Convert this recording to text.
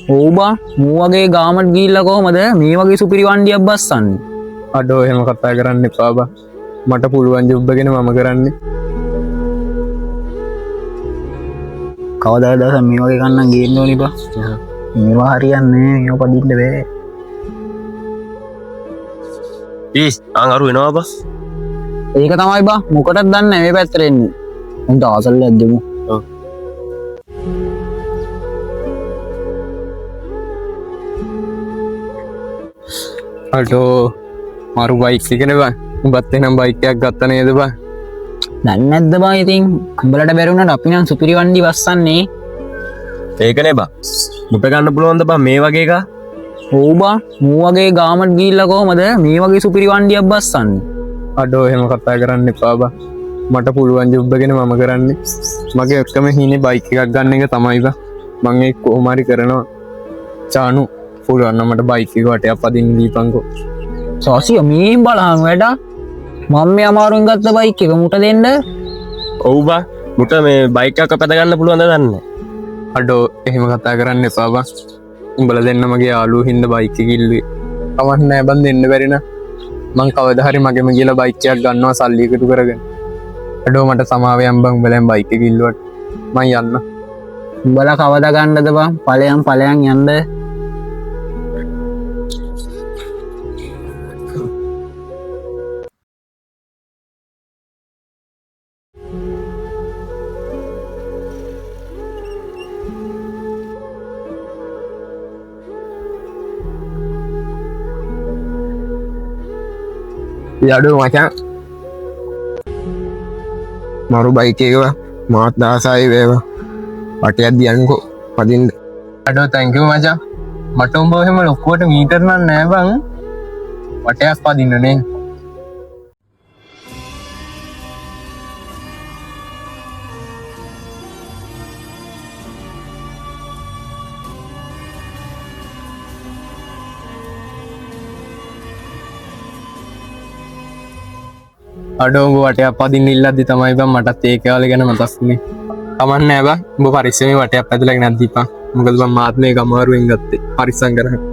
ඔව් බා මූ වගේ ගාමට ගිහිල්ලා කොහමද මේ වගේ සුපිරි වණ්ඩියක් බස්සන්නේ? අඩෝ එහෙම කතා කරන්න එපා බා. මට පුළුවන් ජොබ් එකගෙන මම කරන්නේ. කවදාද දවසක් මේ වගේ කන්නම් ගේන්න ඕනි බා. මේවා හරියන්නේ නෑ මේවා පදින්න බෑ. අරු වෙනවා බා. ඒක තමයි බා මොකටද දන්නේ නැහැ මේ පැත්තට එන්නේ. උන්ට ආසල්ලක් දෙමු. ඔව්. අඩෝ මරු බයික් එකනේ බා. උඹත් එහෙනම් බයික් එකක් ගත්ත නේද බා? දන්නේ නැද්ද බා ඉතින් උඹලට බැරි වුණාට අපි නම් සුපිරි වණ්ඩි බස්සන්නේ. ඒකනේ බා. මුට ගන්න පුළුවන්ද බා මේ වගේ එකක්? ඔව් බා මූ වගේ ගාමට ගිහිල්ලා කොහමද මේ වගේ සුපිරි වණ්ඩියක් බස්සන්නේ? අඩෝ එහෙම කතා කරන්න එපා බා. මට පුළුවන් ජොබ් එකගෙන මම කරන්නේ. මගේ ඔක්කොම හීනේ බයික් එකක් ගන්න එක තමයි බා. මම ඒක කොහොම හරි කරනවා. චානු පුළුවන් නම් මට බයික් එක වටේ අපදින්න දීපන්කෝ. සාසිය මේ බලහන් වැඩ මම මේ අමාරුවෙන් ගත්ත බයික් එක මුට දෙන්න. ඔව් බා. මුට මේ බයික් එකක් පැද ගන්න පුළුවන්ද දන්නේ? අඩෝ එහෙම කතා කරන්න එපා බා. උඹලා දෙන්න මගේ යාළුවෝ හින්දා බයික් එක ඉල්ලුවේ. කවන්න නෑ බන් දෙන්න බැරි නා. මං කවදා හරි මගෙම ගිහලා බයික් එකක් ගන්නවා සල්ලි එකතු කරගෙන. අඩෝ මට සමාවෙන් බං උඹලෙන් බයික් එක ඉල්ලුවට මං යන්න. උඹලා කවදා ගන්නද බා? ඵලයන් යන්න. යඩෝ මචං මරු බයික් එක මාත් දාසයි වේවා වටයක් දියන්කෝ පදින්න. අඩෝ තැන්ක් යූ මචං. මට උඹ එහෙම ලොකුවට මීටර් නන් නෑ බං. වටයක් පදින්න නේ. අඩෝ උඹ වටයක් පදින්න ඉල්ලද්දි තමයි බං මටත් ඒ කාලේ ගැන මතක් වුනේ. කමක් නෑ බං. උඹ පරිස්සමෙන් වටයක් පැදලා ගෙනත් දීපන්. මොකද මම මාත් මේක අමාරුවෙන් ගත්තේ. පරිස්සම් කරගන්න.